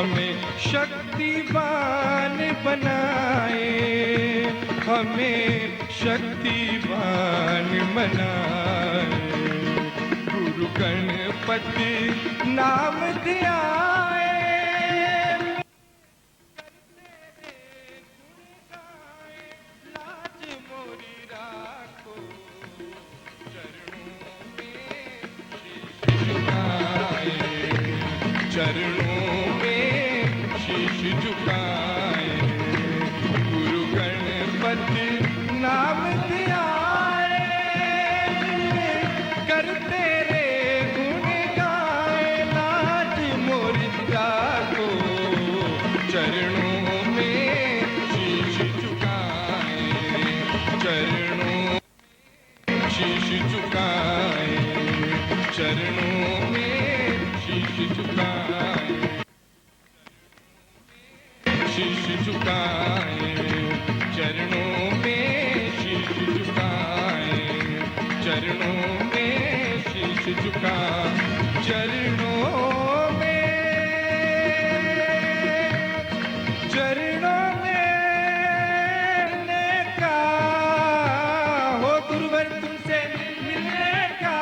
हमें शक्तिवान बनाए, हमें शक्तिवान बनाए। गुरु गणपति नाम ध्याए, लाज मोरी राखो, चरणों में शीश झुकाए, गुरु गणपति नाम ध्याए, करते रे गुण गाए, लाज मोरी राखो, चरणों में शीश झुकाए, चरणों शीश झुकाए, चरणों में शीश झुकाए, शीश झुकाए, चरणों में शीश झुकाए, चरणों में शीश झुकाए, चरणों में, चरणों में का हो गुरुवर तुमसे मिलने का,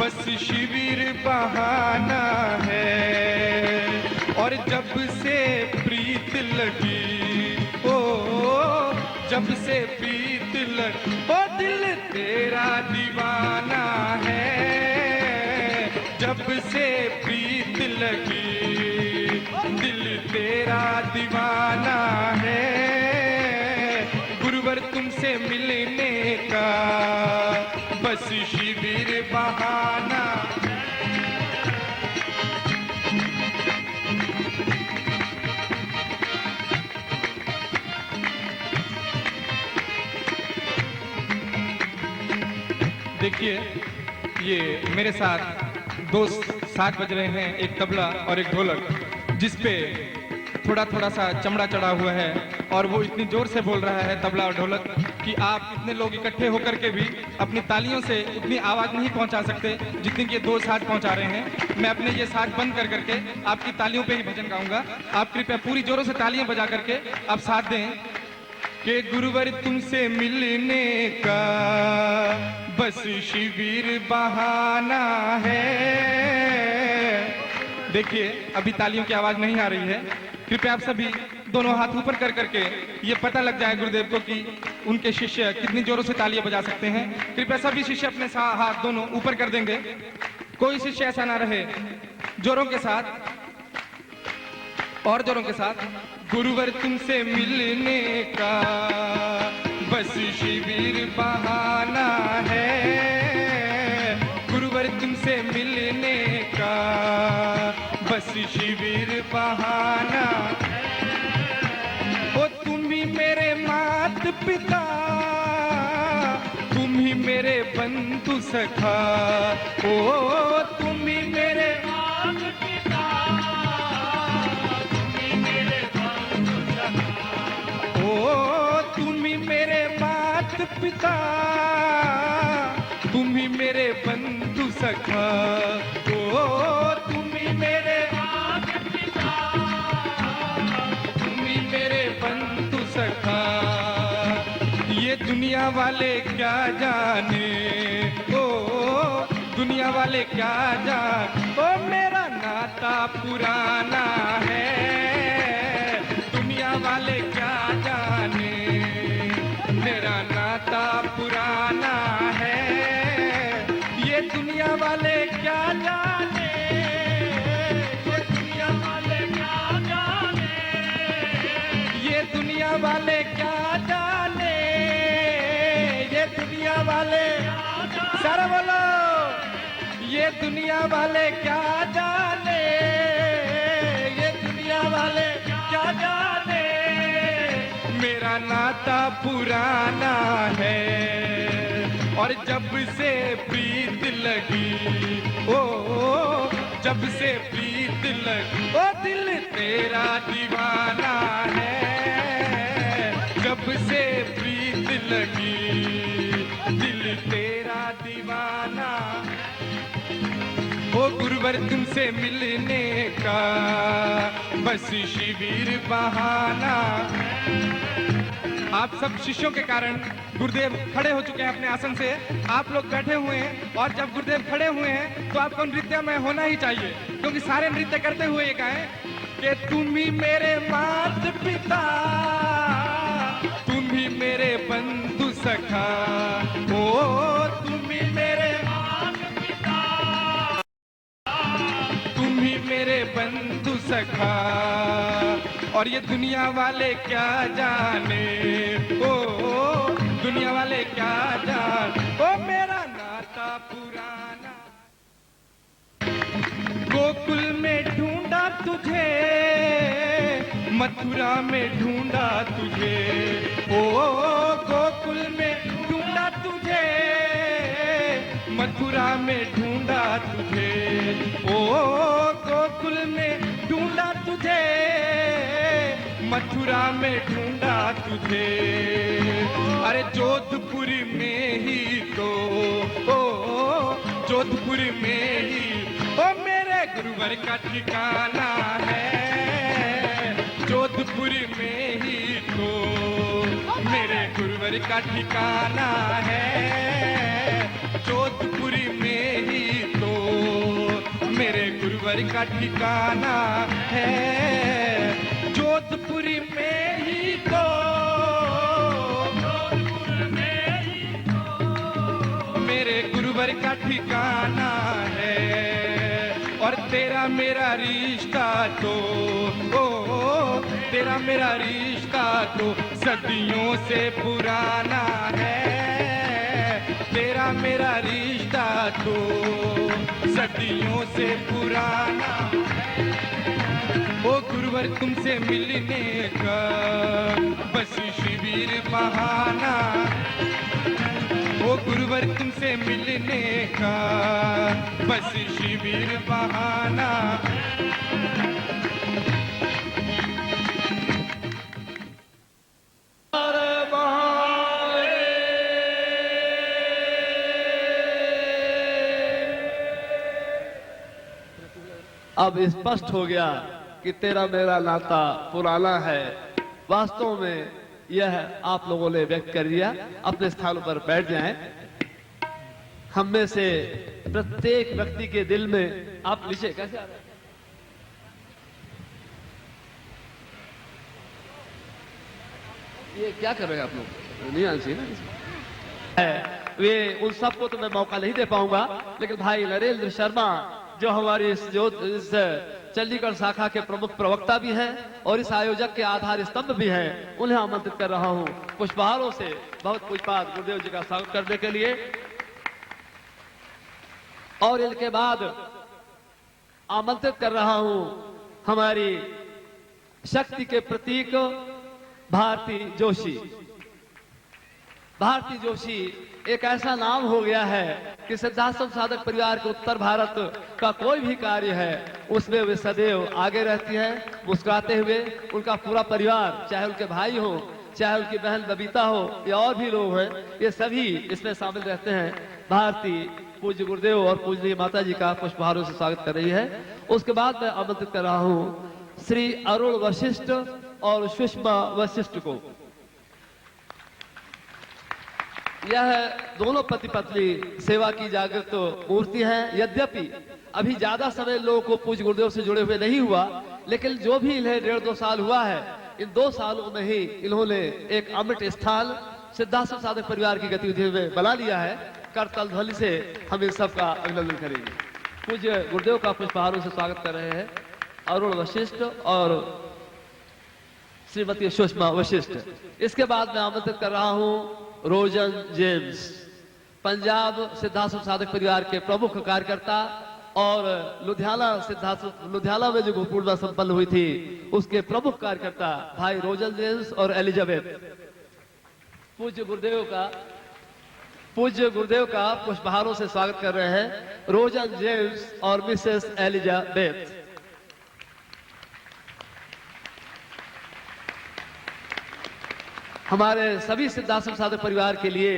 बस शिविर बहाना है, और जब से प्रीत लगी, ओ जब से प्रीत लगी, ओ दिल तेरा दीवाना है, जब से प्रीत लगी, दिल तेरा दीवाना है, गुरुवर तुमसे मिलने का बस शिविर बहाना। देखिए, ये मेरे साथ दोस्त साथ बज रहे हैं, एक तबला और एक ढोलक, जिसपे थोड़ा थोड़ा सा चमड़ा चढ़ा हुआ है, और वो इतनी जोर से बोल रहा है तबला और ढोलक कि आप इतने लोग इकट्ठे होकर के भी अपनी तालियों से उतनी आवाज़ नहीं पहुंचा सकते जितनी कि ये दो साथ पहुंचा रहे हैं। मैं अपने ये साथ बंद कर करके आपकी तालियों पे ही भजन गाऊंगा। आप कृपया पूरी जोरों से तालियां बजा करके आप साथ दें कि गुरुवर तुमसे मिलने का बस शिविर बहाना है। देखिए, अभी तालियों की आवाज नहीं आ रही है। कृपया आप सभी दोनों हाथ ऊपर कर करके ये पता लग जाए गुरुदेव को कि उनके शिष्य कितनी जोरों से तालियां बजा सकते हैं। कृपया सभी शिष्य अपने हाथ दोनों ऊपर कर देंगे। कोई शिष्य ऐसा ना रहे, जोरों के साथ और जोरों के साथ। गुरुवर तुमसे मिलने का बस शिविर बहाना है, गुरुवर तुमसे मिलने का बस शिविर बहाना। ओ तुम ही मेरे मात पिता, तुम ही मेरे बंधु सखा, ओ तुम ही मेरे मात पिता, तुम ही मेरे बंधु सखा, ओ तुम ही मेरे मात पिता, तुम ही मेरे बंधु सखा, ओ तुम ही मेरे मात पिता, तुम ही मेरे बंधु सखा। ये दुनिया वाले क्या जाने, ओ दुनिया वाले क्या जाने, ओ मेरा नाता पुराना है। दुनिया वाले क्या जाने, मेरा नाता पुराना है। ये दुनिया वाले क्या जाने, ये दुनिया वाले क्या जाने, ये दुनिया वाले क्या जाने, ये दुनिया वाले सारा बोलो, ये दुनिया वाले क्या जाने, ये दुनिया वाले क्या जाने, मेरा नाता पुराना है। और जब से प्रीत लगी, ओ जब से प्रीत लगी, ओ दिल तेरा दीवाना है। जब से प्रीत लगी, दिल तेरा दीवाना। ओ गुरु गुरुवर तुमसे मिलने का बस शिविर बहाना। आप सब शिष्यों के कारण गुरुदेव खड़े हो चुके हैं अपने आसन से, आप लोग बैठे हुए हैं, और जब गुरुदेव खड़े हुए हैं तो आपको नृत्य में होना ही चाहिए, क्योंकि सारे नृत्य करते हुए ये गाएं कि तुम ही मेरे माता पिता, तुम ही मेरे बंधु सखा, ओ तुम ही मेरे माता पिता, तुम ही मेरे बंधु सखा, और ये दुनिया वाले क्या जाने, ओ दुनिया वाले क्या जाने, ओ मेरा नाता पुराना। गोकुल में ढूंढा तुझे, मथुरा में ढूंढा तुझे, ओ गोकुल में ढूंढा तुझे, मथुरा में ढूंढा तुझे, ओ गोकुल में ढूंढा तुझे, मथुरा में ढूंढा तुझे, अरे जोधपुर में ही तो, ओ जोधपुर में ही ओ मेरे गुरुवर का ठिकाना है, जोधपुर में ही तो मेरे गुरुवर का ठिकाना है, जोधपुर में ही तो मेरे गुरुवर का ठिकाना है, जोधपुर में ही तो, जोधपुर में ही तो मेरे गुरुवर का ठिकाना है, और तेरा मेरा रिश्ता तो, ओ तेरा मेरा रिश्ता तो सदियों से पुराना है, तेरा मेरा रिश्ता तो सदियों से पुराना है, ओ गुरुवर तुमसे मिलने का बस शिविर बहाना, ओ गुरुवर तुमसे मिलने का बस शिविर बहाना। अब स्पष्ट हो गया कि तेरा मेरा नाता पुराना है। वास्तव में यह आप लोगों ने व्यक्त कर दिया। अपने स्थानों पर बैठ जाएं। हम में से प्रत्येक व्यक्ति के दिल में, आप नीचे कैसे आ रहे हैं? ये क्या कर रहे हैं आप लोग? नहीं आना चाहिए ना। वे उन सबको तो मैं मौका नहीं दे पाऊंगा, लेकिन भाई नरेंद्र शर्मा जो हमारी इस चंडीगढ़ शाखा के प्रमुख प्रवक्ता भी हैं और इस आयोजक के आधार स्तंभ भी हैं, उन्हें आमंत्रित कर रहा हूं पुष्पहारों से बहुत पूजपात गुरुदेव जी का स्वागत करने के लिए। और इनके बाद आमंत्रित कर रहा हूं हमारी शक्ति के प्रतीक भारती जोशी। भारती जोशी एक ऐसा नाम हो गया है कि सिद्धाश्रम साधक परिवार के उत्तर भारत का कोई भी कार्य है उसमें वे सदैव आगे रहती है, मुस्कुराते हुए। उनका पूरा परिवार, चाहे उनके भाई हो, चाहे उनकी बहन बबीता हो या और भी लोग हैं, ये सभी इसमें शामिल रहते हैं। भारती पूज्य गुरुदेव और पूजनीय माता जी का पुष्पहारों से स्वागत कर रही है। उसके बाद मैं आमंत्रित कर रहा हूं श्री अरुण वशिष्ठ और सुषमा वशिष्ठ को। यह दोनों पति पत्नी सेवा की जागृत मूर्ति है। यद्यपि अभी ज्यादा समय लोगों को पूज्य गुरुदेव से जुड़े हुए नहीं हुआ, लेकिन जो भी इन्हें 1.5-2 साल हुआ है, इन 2 सालों में ही इन्होंने एक अमृत स्थान सिद्धाश्रम साधक परिवार की गतिविधियों में बना लिया है। करताल ध्वनि से हम इन सबका अभिनंदन करेंगे। पूज्य गुरुदेव का पुष्पहारों से स्वागत कर रहे हैं अरुण वशिष्ठ और श्रीमती सुषमा वशिष्ठ। इसके बाद मैं आमंत्रित कर रहा हूं रोजन जेम्स, पंजाब सिद्धाश्रम साधक परिवार के प्रमुख कार्यकर्ता और लुधियाना में जो गुरुपूर्णिमा संपन्न हुई थी उसके प्रमुख कार्यकर्ता भाई रोजन जेम्स और एलिजाबेथ। पूज्य गुरुदेव का पुष्पहारों से स्वागत कर रहे हैं रोजन जेम्स और मिसेस एलिजाबेथ। हमारे सभी सिद्धाश्रम साधक परिवार के लिए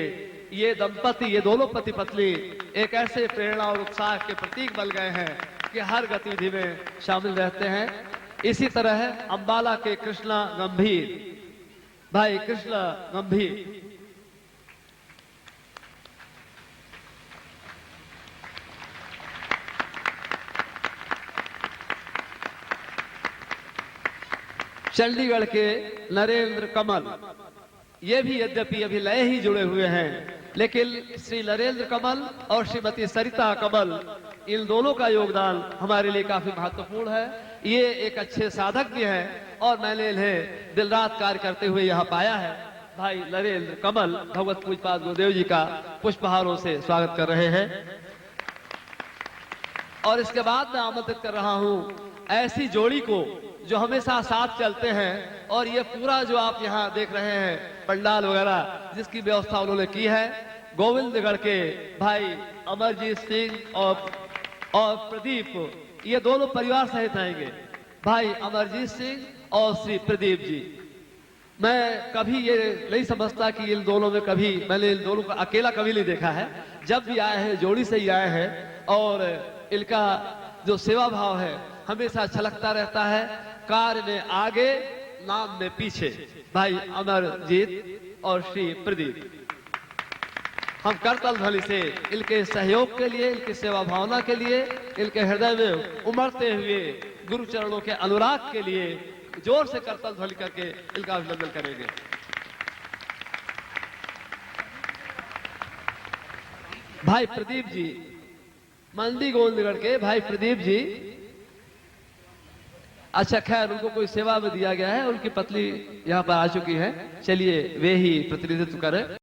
ये दंपति, ये दोनों पति पत्नी एक ऐसे प्रेरणा और उत्साह के प्रतीक बन गए हैं उनके हर गतिविधि में शामिल रहते हैं। इसी तरह है अंबाला के कृष्णा गंभीर, भाई कृष्णा गंभीर। चंडीगढ़ के नरेंद्र कमल, ये भी यद्यपि अभी नए ही जुड़े हुए हैं, लेकिन श्री नरेंद्र कमल और श्रीमती सरिता कमल, इन दोनों का योगदान हमारे लिए काफी महत्वपूर्ण है। ये एक अच्छे साधक भी हैं और मैंने इन्हें दिन रात कार्य करते हुए यहाँ पाया है। भाई नरेंद्र कमल भगवत पूजपाद गुरुदेव जी का पुष्पहारों से स्वागत कर रहे हैं। और इसके बाद मैं आमंत्रित कर रहा हूँ ऐसी जोड़ी को जो हमेशा साथ चलते हैं, और ये पूरा जो आप यहाँ देख रहे हैं पंडाल वगैरह जिसकी व्यवस्था उन्होंने की है, गोविंदगढ़ के भाई अमरजीत सिंह और प्रदीप, ये दोनों परिवार सहित आएंगे। भाई अमरजीत सिंह और श्री प्रदीप जी, मैं कभी ये नहीं समझता कि इन दोनों में कभी मैंने इन दोनों को अकेला कभी नहीं देखा है। जब भी आए हैं जोड़ी से ही आए हैं, और इनका जो सेवा भाव है हमेशा छलकता रहता है। कार्य में आगे, नाम में पीछे, भाई अमरजीत और श्री प्रदीप। हम करतल ध्वनि से इनके सहयोग के लिए, इनकी सेवा भावना के लिए, इनके हृदय में उमड़ते हुए गुरु चरणों के अनुराग के लिए जोर से करतल ध्वनि करके इनका अभिनंदन करेंगे। भाई प्रदीप जी, मंडी गोविंदगढ़ के भाई प्रदीप जी, अच्छा खैर उनको कोई सेवा में दिया गया है, उनकी पत्नी यहाँ पर आ चुकी है, चलिए वे ही प्रतिनिधित्व करें।